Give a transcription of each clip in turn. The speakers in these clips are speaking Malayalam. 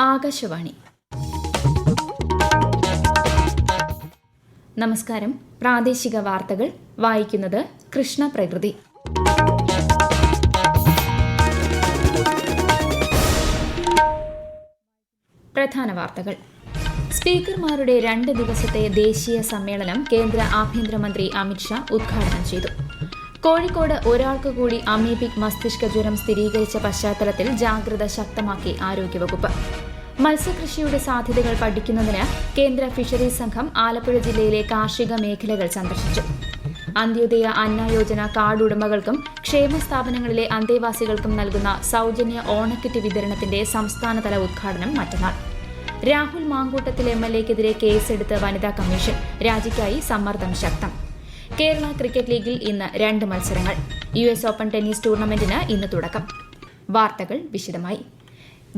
ആകാശവാണി. നമസ്കാരം. പ്രാദേശിക വാർത്തകൾ വായിക്കുന്നത് കൃഷ്ണ പ്രകൃതി. പ്രധാന വാർത്തകൾ. സ്പീക്കർമാരുടെ 2 ദിവസത്തെ ദേശീയ സമ്മേളനം കേന്ദ്ര ആഭ്യന്തരമന്ത്രി അമിത്ഷാ ഉദ്ഘാടനം ചെയ്തു. കോഴിക്കോട് ഒരാൾക്ക് കൂടി അമീബിക് മസ്തിഷ്ക ജ്വരം സ്ഥിരീകരിച്ച പശ്ചാത്തലത്തിൽ ജാഗ്രത ശക്തമാക്കി ആരോഗ്യവകുപ്പ്. മത്സ്യകൃഷിയുടെ സാധ്യതകൾ പഠിക്കുന്നതിന് കേന്ദ്ര ഫിഷറീസ് സംഘം ആലപ്പുഴ ജില്ലയിലെ കാർഷിക മേഖലകൾ സന്ദർശിച്ചു. അന്ത്യോദയ അന്ന യോജന കാർഡ് ഉടമകൾക്കും ക്ഷേമ സ്ഥാപനങ്ങളിലെ അന്തേവാസികൾക്കും നൽകുന്ന സൌജന്യ ഓണക്കിറ്റ് വിതരണത്തിന്റെ സംസ്ഥാനതല ഉദ്ഘാടനം മറ്റന്നാൾ. രാഹുൽ മാങ്കൂട്ടത്തിൽ MLAക്കെതിരെ കേസെടുത്ത് വനിതാ കമ്മീഷൻ. രാജിക്കായി സമ്മർദ്ദം ശക്തം. കേരള ക്രിക്കറ്റ് ലീഗിൽ ഇന്ന് 2 മത്സരങ്ങൾ. US ഓപ്പൺ ടെന്നീസ് ടൂർണമെന്റിന് ഇന്ന് തുടക്കം. വാർത്തകൾ വിശദമായി.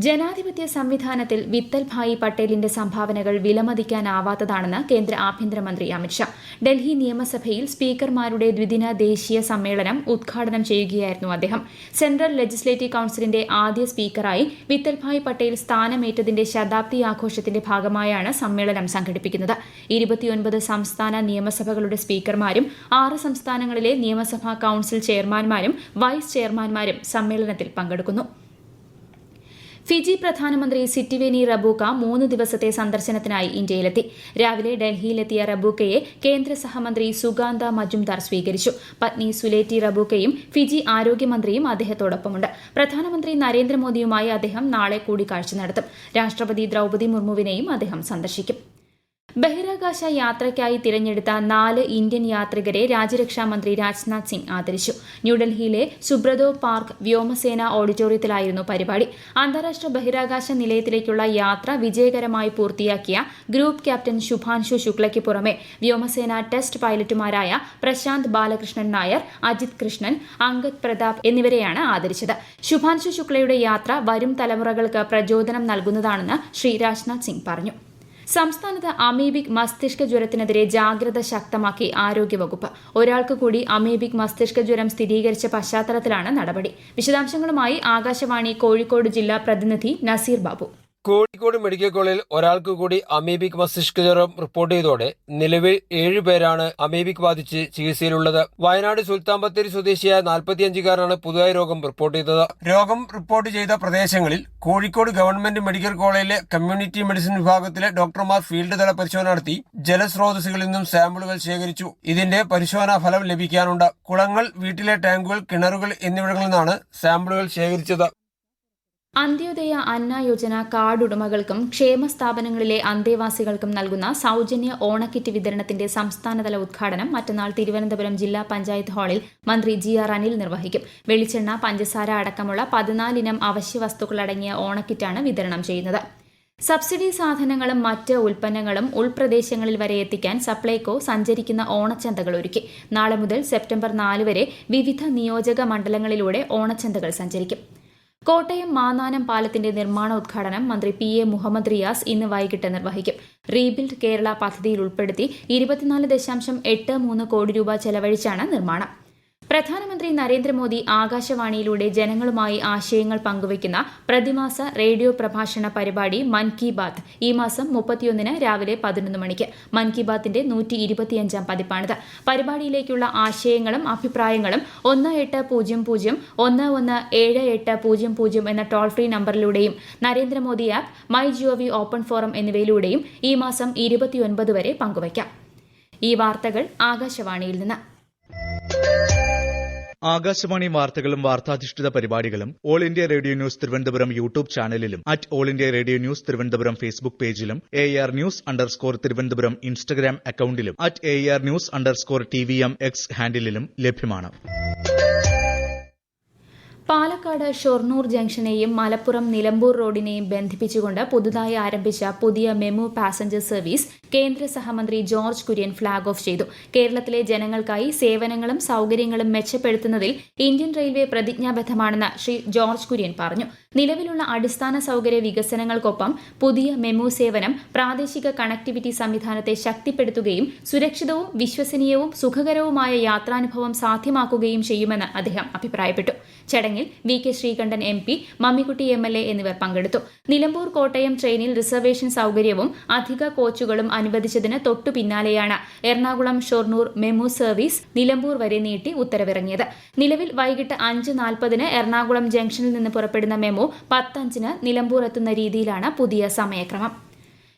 ജനാധിപത്യ സംവിധാനത്തിൽ വിത്തൽ ഭായി പട്ടേലിന്റെ സംഭാവനകൾ വിലമതിക്കാനാവാത്തതാണെന്ന് കേന്ദ്ര ആഭ്യന്തരമന്ത്രി അമിത്ഷാ. ഡൽഹി നിയമസഭയിൽ സ്പീക്കർമാരുടെ ദ്വിദിന ദേശീയ സമ്മേളനം ഉദ്ഘാടനം ചെയ്യുകയായിരുന്നു അദ്ദേഹം. സെൻട്രൽ ലെജിസ്ലേറ്റീവ് കൌൺസിലിന്റെ ആദ്യ സ്പീക്കറായി വിത്തൽ ഭായ് പട്ടേൽ സ്ഥാനമേറ്റതിന്റെ ശതാബ്ദി ആഘോഷത്തിന്റെ ഭാഗമായാണ് സമ്മേളനം സംഘടിപ്പിക്കുന്നത്. 29 സംസ്ഥാന നിയമസഭകളുടെ സ്പീക്കർമാരും 6 സംസ്ഥാനങ്ങളിലെ നിയമസഭാ കൌൺസിൽ ചെയർമാൻമാരും വൈസ് ചെയർമാൻമാരും സമ്മേളനത്തിൽ പങ്കെടുക്കുന്നു. ഫിജി പ്രധാനമന്ത്രി സിറ്റിവേനി റബൂക്ക 3 ദിവസത്തെ സന്ദർശനത്തിനായി ഇന്ത്യയിലെത്തി. രാവിലെ ഡൽഹിയിലെത്തിയ റബൂക്കയെ കേന്ദ്ര സഹമന്ത്രി സുഗാന്ത മജുംദാർ സ്വീകരിച്ചു. പത്നി സുലേറ്റി റബൂക്കയും ഫിജി ആരോഗ്യമന്ത്രിയും അദ്ദേഹത്തോടൊപ്പമുണ്ട്. പ്രധാനമന്ത്രി നരേന്ദ്രമോദിയുമായി അദ്ദേഹം നാളെ കൂടിക്കാഴ്ച നടത്തും. രാഷ്ട്രപതി ദ്രൌപദി മുർമുവിനെയും അദ്ദേഹം സന്ദർശിക്കും. ബഹിരാകാശ യാത്രയ്ക്കായി തിരഞ്ഞെടുത്ത 4 ഇന്ത്യൻ യാത്രികരെ രാജ്യരക്ഷാമന്ത്രി രാജ്നാഥ് സിംഗ് ആദരിച്ചു. ന്യൂഡൽഹിയിലെ സുബ്രതോ പാർക്ക് വ്യോമസേന ഓഡിറ്റോറിയത്തിലായിരുന്നു പരിപാടി. അന്താരാഷ്ട്ര ബഹിരാകാശ നിലയത്തിലേക്കുള്ള യാത്ര വിജയകരമായി പൂർത്തിയാക്കിയ ഗ്രൂപ്പ് ക്യാപ്റ്റൻ ശുഭാൻഷു ശുക്ലയ്ക്ക് പുറമെ വ്യോമസേന ടെസ്റ്റ് പൈലറ്റുമാരായ പ്രശാന്ത് ബാലകൃഷ്ണൻ നായർ, അജിത് കൃഷ്ണൻ, അങ്കദ് പ്രതാപ് എന്നിവരെയാണ് ആദരിച്ചത്. ശുഭാൻഷു ശുക്ലയുടെ യാത്ര വരും തലമുറകൾക്ക് പ്രചോദനം നൽകുന്നതാണെന്ന് ശ്രീ രാജ്നാഥ് സിംഗ് പറഞ്ഞു. സംസ്ഥാനത്ത് അമീബിക് മസ്തിഷ്ക ജ്വരത്തിനെതിരെ ജാഗ്രത ശക്തമാക്കി ആരോഗ്യവകുപ്പ്. ഒരാൾക്ക് കൂടി അമീബിക് മസ്തിഷ്ക ജ്വരം സ്ഥിരീകരിച്ച പശ്ചാത്തലത്തിലാണ് നടപടി. വിശദാംശങ്ങളുമായി ആകാശവാണി കോഴിക്കോട് ജില്ലാ പ്രതിനിധി നസീർ ബാബു. കോഴിക്കോട് മെഡിക്കൽ കോളേജിൽ ഒരാൾക്ക് കൂടി അമീബിക് മസ്തിഷ്ക ജ്വരം റിപ്പോർട്ട് ചെയ്തതോടെ നിലവിൽ 7 പേരാണ് അമീബിക് ബാധിച്ച് ചികിത്സയിലുള്ളത്. വയനാട് സുൽത്താൻ ബത്തേരി സ്വദേശിയായ 45-കാരനാണ് പുതുതായി രോഗം റിപ്പോർട്ട് ചെയ്തത്. രോഗം റിപ്പോർട്ട് ചെയ്ത പ്രദേശങ്ങളിൽ കോഴിക്കോട് ഗവൺമെന്റ് മെഡിക്കൽ കോളേജിലെ കമ്മ്യൂണിറ്റി മെഡിസിൻ വിഭാഗത്തിലെ ഡോക്ടർമാർ ഫീൽഡ് തല പരിശോധന നടത്തി ജലസ്രോതസ്സുകളിൽ നിന്നും സാമ്പിളുകൾ ശേഖരിച്ചു. ഇതിന്റെ പരിശോധനാ ഫലം ലഭിക്കാനുണ്ട്. കുളങ്ങൾ, വീട്ടിലെ ടാങ്കുകൾ, കിണറുകൾ എന്നിവിടങ്ങളിൽ നിന്നാണ് സാമ്പിളുകൾ ശേഖരിച്ചത്. അന്ത്യോദയ അന്ന യോജന കാർഡ് ഉടമകൾക്കും ക്ഷേമ സ്ഥാപനങ്ങളിലെ അന്തേവാസികൾക്കും നൽകുന്ന സൌജന്യ ഓണക്കിറ്റ് വിതരണത്തിന്റെ സംസ്ഥാനതല ഉദ്ഘാടനം മറ്റന്നാൾ തിരുവനന്തപുരം ജില്ലാ പഞ്ചായത്ത് ഹാളിൽ മന്ത്രി GR അനിൽ നിർവഹിക്കും. വെളിച്ചെണ്ണ, പഞ്ചസാര അടക്കമുള്ള 14 ഇനം അവശ്യ വസ്തുക്കളടങ്ങിയ ഓണക്കിറ്റാണ് വിതരണം ചെയ്യുന്നത്. സബ്സിഡി സാധനങ്ങളും മറ്റ് ഉൽപ്പന്നങ്ങളും ഉൾപ്രദേശങ്ങളിൽ വരെ എത്തിക്കാൻ സപ്ലൈകോ സഞ്ചരിക്കുന്ന ഓണച്ചന്തകൾ ഒരുക്കി. നാളെ മുതൽ സെപ്റ്റംബർ 4 വരെ വിവിധ നിയോജക മണ്ഡലങ്ങളിലൂടെ ഓണച്ചന്തകൾ സഞ്ചരിക്കും. കോട്ടയം മാന്നാനം പാലത്തിന്റെ നിർമ്മാണോദ്ഘാടനം മന്ത്രി PA മുഹമ്മദ് റിയാസ് ഇന്ന് വൈകിട്ട് നിർവഹിക്കും. റീബിൽഡ് കേരള പദ്ധതിയിൽ ഉൾപ്പെടുത്തി 24.83 കോടി രൂപ ചെലവഴിച്ചാണ് നിർമ്മാണം. പ്രധാനമന്ത്രി നരേന്ദ്രമോദി ആകാശവാണിയിലൂടെ ജനങ്ങളുമായി ആശയങ്ങൾ പങ്കുവയ്ക്കുന്ന പ്രതിമാസ റേഡിയോ പ്രഭാഷണ പരിപാടി മൻ കി ബാത്ത് ഈ മാസം 31 രാവിലെ 11 മണിക്ക്. മൻ കി ബാത്തിന്റെ 125-ാം പതിപ്പാണിത്. പരിപാടിയിലേക്കുള്ള ആശയങ്ങളും അഭിപ്രായങ്ങളും 1800-117800 എന്ന ടോൾ ഫ്രീ നമ്പറിലൂടെയും Narendra Modi app, MyGov open forum എന്നിവയിലൂടെയും ഈ മാസം 29 വരെ പങ്കുവയ്ക്കാം. ഈ വാർത്തകൾ ആകാശവാണിയിൽ നിന്ന്. ആകാശവാണി വാർത്തകളും വാർത്താധിഷ്ഠിത പരിപാടികളും All India Radio News Thiruvananthapuram YouTube ചാനലിലും All India Radio News Thiruvananthapuram Facebook പേജിലും AR News_ തിരുവനന്തപുരം ഇൻസ്റ്റഗ്രാം അക്കൌണ്ടിലും AR News_TVM X ഹാൻഡിലും ലഭ്യമാണ്. പാലക്കാട് ഷൊർണൂർ ജംഗ്ഷനെയും മലപ്പുറം നിലമ്പൂർ റോഡിനെയും ബന്ധിപ്പിച്ചുകൊണ്ട് പുതുതായി ആരംഭിച്ച പുതിയ മെമു പാസഞ്ചർ സർവീസ് കേന്ദ്ര സഹമന്ത്രി ജോർജ് കുര്യൻ ഫ്ളാഗ് ഓഫ് ചെയ്തു. കേരളത്തിലെ ജനങ്ങൾക്കായി സേവനങ്ങളും സൌകര്യങ്ങളും മെച്ചപ്പെടുത്തുന്നതിൽ ഇന്ത്യൻ റെയിൽവേ പ്രതിജ്ഞാബദ്ധമാണെന്ന് ശ്രീ ജോർജ് കുര്യൻ പറഞ്ഞു. നിലവിലുള്ള അടിസ്ഥാന സൌകര്യ വികസനങ്ങൾക്കൊപ്പം പുതിയ മെമു സേവനം പ്രാദേശിക കണക്ടിവിറ്റി സംവിധാനത്തെ ശക്തിപ്പെടുത്തുകയും സുരക്ഷിതവും വിശ്വസനീയവും സുഖകരവുമായ യാത്രാനുഭവം സാധ്യമാക്കുകയും ചെയ്യുമെന്ന് അദ്ദേഹം അഭിപ്രായപ്പെട്ടു. ചടങ്ങിൽ VK Sreekandan MP, Mammikutty MLA എന്നിവർ പങ്കെടുത്തു. നിലമ്പൂർ കോട്ടയം ട്രെയിനിൽ റിസർവേഷൻ സൌകര്യവും അധിക കോച്ചുകളും അനുവദിച്ചതിന് തൊട്ടു പിന്നാലെയാണ് എറണാകുളം ഷൊർണൂർ മെമു സർവീസ് നിലമ്പൂർ വരെ നീട്ടി ഉത്തരവിറങ്ങിയത്. നിലവിൽ വൈകിട്ട് 5:40 എറണാകുളം ജംഗ്ഷനിൽ നിന്ന് പുറപ്പെടുന്ന മെമു 10:05 നിലമ്പൂർ എത്തുന്ന രീതിയിലാണ് പുതിയ സമയക്രമം.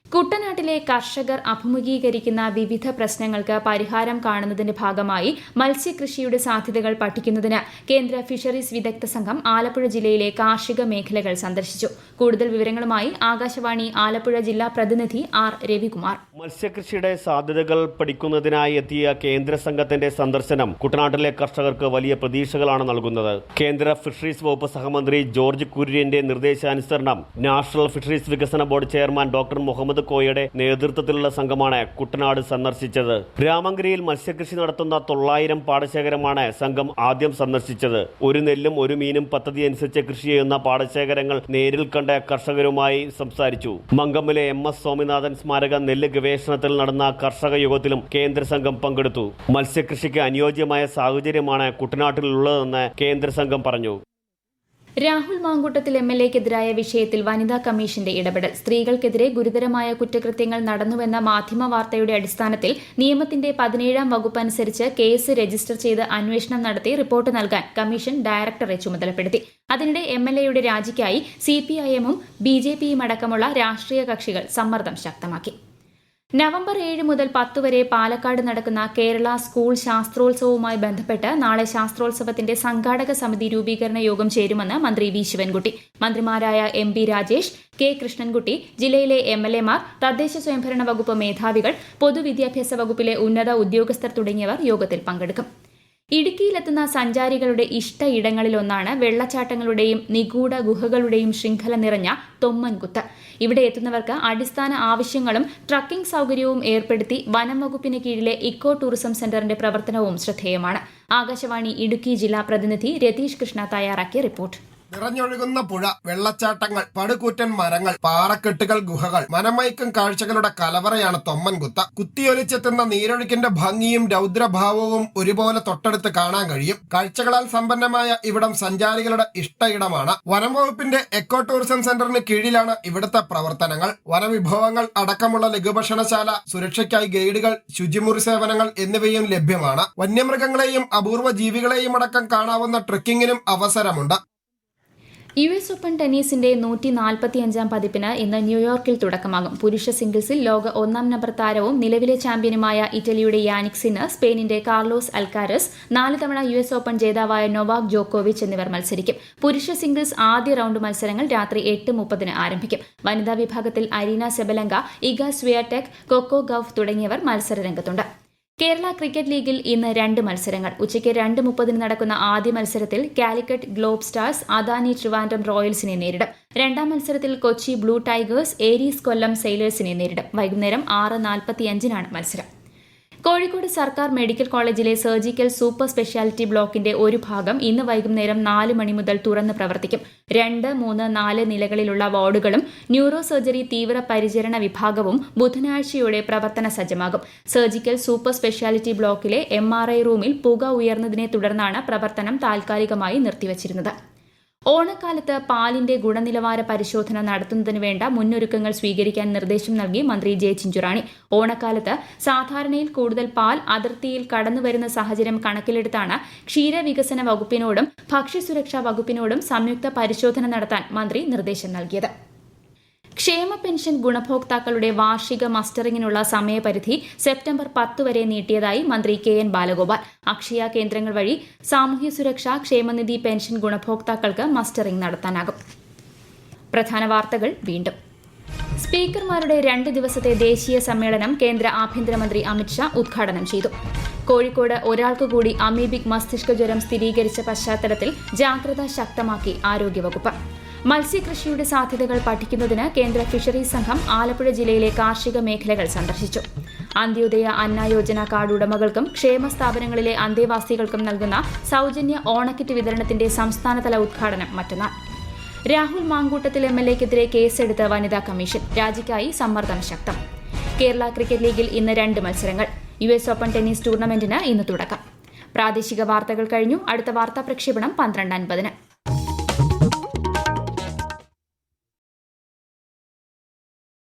കുട്ടനാട്ടിലെ കർഷകർ അഭിമുഖീകരിക്കുന്ന വിവിധ പ്രശ്നങ്ങൾക്ക് പരിഹാരം കാണുന്നതിന്റെ ഭാഗമായി മത്സ്യകൃഷിയുടെ സാധ്യതകൾ പഠിക്കുന്നതിന് കേന്ദ്ര ഫിഷറീസ് വിദഗ്ധ സംഘം ആലപ്പുഴ ജില്ലയിലെ കാർഷിക മേഖലകൾ സന്ദർശിച്ചു. കൂടുതൽ വിവരങ്ങളുമായി ആകാശവാണി ആലപ്പുഴ ജില്ലാ പ്രതിനിധി R. രവികുമാർ. മത്സ്യകൃഷിയുടെ സാധ്യതകൾ പഠിക്കുന്നതിനായി എത്തിയ കേന്ദ്ര സംഘത്തിന്റെ സന്ദർശനം കുട്ടനാട്ടിലെ കർഷകർക്ക് വലിയ പ്രതീക്ഷകളാണ് നൽകുന്നത്. കേന്ദ്ര ഫിഷറീസ് വകുപ്പ് സഹമന്ത്രി ജോർജ് കുര്യന്റെ നിർദ്ദേശാനുസരണം നാഷണൽ ഫിഷറീസ് വികസന ബോർഡ് ചെയർമാൻ ഡോക്ടർ മുഹമ്മദ് കോയയുടെ നേതൃത്വത്തിലുള്ള സംഘമാണ് കുട്ടനാട് സന്ദർശിച്ചത്. രാമങ്കരിയിൽ മത്സ്യകൃഷി നടത്തുന്ന 900 പാടശേഖരമാണ് സംഘം ആദ്യം സന്ദർശിച്ചത്. ഒരു നെല്ലും ഒരു മീനും പദ്ധതി അനുസരിച്ച് കൃഷി ചെയ്യുന്ന പാടശേഖരങ്ങൾ നേരിൽ കണ്ട കർഷകരുമായി സംസാരിച്ചു. മങ്കമ്മിലെ MS സ്വാമിനാഥൻ സ്മാരക നെല്ല് ഗവേഷണത്തിൽ നടന്ന കർഷക യോഗത്തിലും കേന്ദ്ര സംഘം പങ്കെടുത്തു. മത്സ്യകൃഷിക്ക് അനുയോജ്യമായ സാഹചര്യമാണ് കുട്ടനാട്ടിലുള്ളതെന്ന് കേന്ദ്ര സംഘം പറഞ്ഞു. രാഹുൽ മാങ്കൂട്ടത്തിൽ MLAക്കെതിരായ വിഷയത്തിൽ വനിതാ കമ്മീഷന്റെ ഇടപെടൽ. സ്ത്രീകൾക്കെതിരെ ഗുരുതരമായ കുറ്റകൃത്യങ്ങൾ നടന്നുവെന്ന മാധ്യമ വാർത്തയുടെ അടിസ്ഥാനത്തിൽ നിയമത്തിന്റെ 17ാം വകുപ്പ് അനുസരിച്ച് കേസ് രജിസ്റ്റർ ചെയ്ത് അന്വേഷണം നടത്തി റിപ്പോർട്ട് നൽകാൻ കമ്മീഷൻ ഡയറക്ടറെ ചുമതലപ്പെടുത്തി. അതിനിടെ MLAയുടെ രാജിക്കായി CPIM-ഉം BJP-യും അടക്കമുള്ള രാഷ്ട്രീയ കക്ഷികൾ സമ്മർദ്ദം ശക്തമാക്കി. നവംബർ 7 മുതൽ 10 വരെ പാലക്കാട് നടക്കുന്ന കേരള സ്കൂൾ ശാസ്ത്രോത്സവവുമായി ബന്ധപ്പെട്ട് നാളെ ശാസ്ത്രോത്സവത്തിന്റെ സംഘാടക സമിതി രൂപീകരണ യോഗം ചേരുമെന്ന് മന്ത്രി വി ശിവൻകുട്ടി. മന്ത്രിമാരായ MP രാജേഷ്, K കൃഷ്ണൻകുട്ടി, ജില്ലയിലെ MLAമാർ, തദ്ദേശ സ്വയംഭരണ വകുപ്പ് മേധാവികൾ, പൊതുവിദ്യാഭ്യാസ വകുപ്പിലെ ഉന്നത ഉദ്യോഗസ്ഥർ തുടങ്ങിയവർ യോഗത്തിൽ പങ്കെടുക്കും. ഇടുക്കിയിലെത്തുന്ന സഞ്ചാരികളുടെ ഇഷ്ടയിടങ്ങളിലൊന്നാണ് വെള്ളച്ചാട്ടങ്ങളുടെയും നിഗൂഢ ഗുഹകളുടെയും ശൃംഖല നിറഞ്ഞ തൊമ്മൻകുത്ത്. ഇവിടെ എത്തുന്നവർക്ക് അടിസ്ഥാന ആവശ്യങ്ങളും ട്രക്കിംഗ് സൌകര്യവും ഏർപ്പെടുത്തി വനം വകുപ്പിന് കീഴിലെ ഇക്കോ ടൂറിസം സെന്ററിന്റെ പ്രവർത്തനവും ശ്രദ്ധേയമാണ്. ആകാശവാണി ഇടുക്കി ജില്ലാ പ്രതിനിധി രതീഷ് കൃഷ്ണ തയ്യാറാക്കിയ റിപ്പോർട്ട്. നിറഞ്ഞൊഴുകുന്ന പുഴ, വെള്ളച്ചാട്ടങ്ങൾ, പടുകൂറ്റൻ മരങ്ങൾ, പാറക്കെട്ടുകൾ, ഗുഹകൾ, മനമയക്കും കാഴ്ചകളുടെ കലവറയാണ് തൊമ്മൻകുത്ത്. കുത്തിയൊലിച്ചെത്തുന്ന നീരൊഴുക്കിന്റെ ഭംഗിയും രൗദ്രഭാവവും ഒരുപോലെ തൊട്ടടുത്ത് കാണാൻ കഴിയും. കാഴ്ചകളാൽ സമ്പന്നമായ ഇവിടം സഞ്ചാരികളുടെ ഇഷ്ടയിടമാണ്. വനം വകുപ്പിന്റെ എക്കോ ടൂറിസം സെന്ററിന് കീഴിലാണ് ഇവിടുത്തെ പ്രവർത്തനങ്ങൾ. വനവിഭവങ്ങൾ അടക്കമുള്ള ലഘുഭക്ഷണശാല, സുരക്ഷയ്ക്കായി ഗൈഡുകൾ, ശുചിമുറി സേവനങ്ങൾ എന്നിവയും ലഭ്യമാണ്. വന്യമൃഗങ്ങളെയും അപൂർവ ജീവികളെയും അടക്കം കാണാവുന്ന ട്രെക്കിങ്ങിനും അവസരമുണ്ട്. US ഓപ്പൺ ടെന്നീസിന്റെ 145ാം പതിപ്പിന് ഇന്ന് ന്യൂയോർക്കിൽ തുടക്കമാകും. പുരുഷ സിംഗിൾസിൽ ലോക 1-ാം നമ്പർ താരവും നിലവിലെ ചാമ്പ്യനുമായ ഇറ്റലിയുടെ യാനിക് സിന്നർ, സ്പെയിനിന്റെ കാർലോസ് അൽക്കാരസ്, 4 തവണ US ഓപ്പൺ ജേതാവായ നൊവാക് ജോക്കോവിച്ച് എന്നിവർ മത്സരിക്കും. പുരുഷ സിംഗിൾസ് ആദ്യ റൌണ്ട് മത്സരങ്ങൾ രാത്രി 8:30 ആരംഭിക്കും. വനിതാ വിഭാഗത്തിൽ Aryna Sabalenka, Iga Swiatek, Coco Gauff തുടങ്ങിയവർ മത്സരരംഗത്തുണ്ട്. കേരള ക്രിക്കറ്റ് ലീഗിൽ ഇന്ന് 2 മത്സരങ്ങൾ. ഉച്ചയ്ക്ക് 2:30 നടക്കുന്ന ആദ്യ മത്സരത്തിൽ കാലിക്കറ്റ് ഗ്ലോബ് സ്റ്റാർസ് അദാനി ട്രിവാൻഡ്രം റോയൽസിനെ നേരിടും. 2ാം മത്സരത്തിൽ കൊച്ചി ബ്ലൂ ടൈഗേഴ്സ് ഏരീസ് കൊല്ലം സെയിലേഴ്സിനെ നേരിടും. വൈകുന്നേരം 6:45 മത്സരം. കോഴിക്കോട് സർക്കാർ മെഡിക്കൽ കോളേജിലെ സർജിക്കൽ സൂപ്പർ സ്പെഷ്യാലിറ്റി ബ്ലോക്കിന്റെ ഒരു ഭാഗം ഇന്ന് വൈകുന്നേരം 4 മണി മുതൽ തുറന്ന് പ്രവർത്തിക്കും. 2, 3, 4 നിലകളിലുള്ള വാർഡുകളും ന്യൂറോ സർജറി തീവ്ര പരിചരണ വിഭാഗവും ബുധനാഴ്ചയോടെ പ്രവർത്തന സജ്ജമാകും. സർജിക്കൽ സൂപ്പർ സ്പെഷ്യാലിറ്റി ബ്ലോക്കിലെ MRI റൂമിൽ പുക ഉയർന്നതിനെ തുടർന്നാണ് പ്രവർത്തനം താൽക്കാലികമായി നിർത്തിവച്ചിരുന്നത്. ഓണക്കാലത്ത് പാലിന്റെ ഗുണനിലവാര പരിശോധന നടത്തുന്നതിന് വേണ്ട മുന്നൊരുക്കങ്ങൾ സ്വീകരിക്കാൻ നിർദ്ദേശം നൽകി മന്ത്രി ജെ ചിഞ്ചുറാണി. ഓണക്കാലത്ത് സാധാരണയിൽ കൂടുതൽ പാൽ അതിർത്തിയിൽ കടന്നുവരുന്ന സാഹചര്യം കണക്കിലെടുത്താണ് ക്ഷീരവികസന വകുപ്പിനോടും ഭക്ഷ്യസുരക്ഷാ വകുപ്പിനോടും സംയുക്ത പരിശോധന നടത്താൻ മന്ത്രി നിർദ്ദേശം നൽകിയത്. ക്ഷേമ പെൻഷൻ ഗുണഭോക്താക്കളുടെ വാർഷിക മസ്റ്ററിംഗിനുള്ള സമയപരിധി സെപ്റ്റംബർ 10 വരെ നീട്ടിയതായി മന്ത്രി KN ബാലഗോപാൽ. അക്ഷയ കേന്ദ്രങ്ങൾ വഴി സാമൂഹ്യ സുരക്ഷാ ക്ഷേമനിധി പെൻഷൻ ഗുണഭോക്താക്കൾക്ക് മസ്റ്ററിംഗ് നടത്താനാകും. പ്രധാന വാർത്തകൾ വീണ്ടും. സ്പീക്കർമാരുടെ 2 ദിവസത്തെ ദേശീയ സമ്മേളനം കേന്ദ്ര ആഭ്യന്തരമന്ത്രി അമിത്ഷാ ഉദ്ഘാടനം ചെയ്തു. കോഴിക്കോട് ഒരാൾക്ക് കൂടി അമീബിക് മസ്തിഷ്ക ജ്വരം സ്ഥിരീകരിച്ച പശ്ചാത്തലത്തിൽ ജാഗ്രത ശക്തമാക്കി ആരോഗ്യവകുപ്പ്. മത്സ്യകൃഷിയുടെ സാധ്യതകൾ പഠിക്കുന്നതിന് കേന്ദ്ര ഫിഷറീസ് സംഘം ആലപ്പുഴ ജില്ലയിലെ കാർഷിക മേഖലകൾ സന്ദർശിച്ചു. അന്ത്യോദയ അന്ന യോജന കാർഡ് ഉടമകൾക്കും ക്ഷേമ സ്ഥാപനങ്ങളിലെ അന്തേവാസികൾക്കും നൽകുന്ന സൌജന്യ ഓണക്കിറ്റ് വിതരണത്തിന്റെ സംസ്ഥാനതല ഉദ്ഘാടനം മറ്റന്നാൾ. രാഹുൽ മാങ്കൂട്ടത്തിൽ MLAക്കെതിരെ കേസെടുത്ത വനിതാ കമ്മീഷൻ. രാജിക്കായി സമ്മർദ്ദം ശക്തം. കേരള ക്രിക്കറ്റ് ലീഗിൽ ഇന്ന് 2 മത്സരങ്ങൾ. US ഓപ്പൺ ടെന്നീസ് ടൂർണമെന്റിന് ഇന്ന് തുടക്കം. പ്രാദേശിക വാർത്തകൾ കഴിഞ്ഞു. അടുത്ത വാർത്താ പ്രക്ഷേപണം 12:50.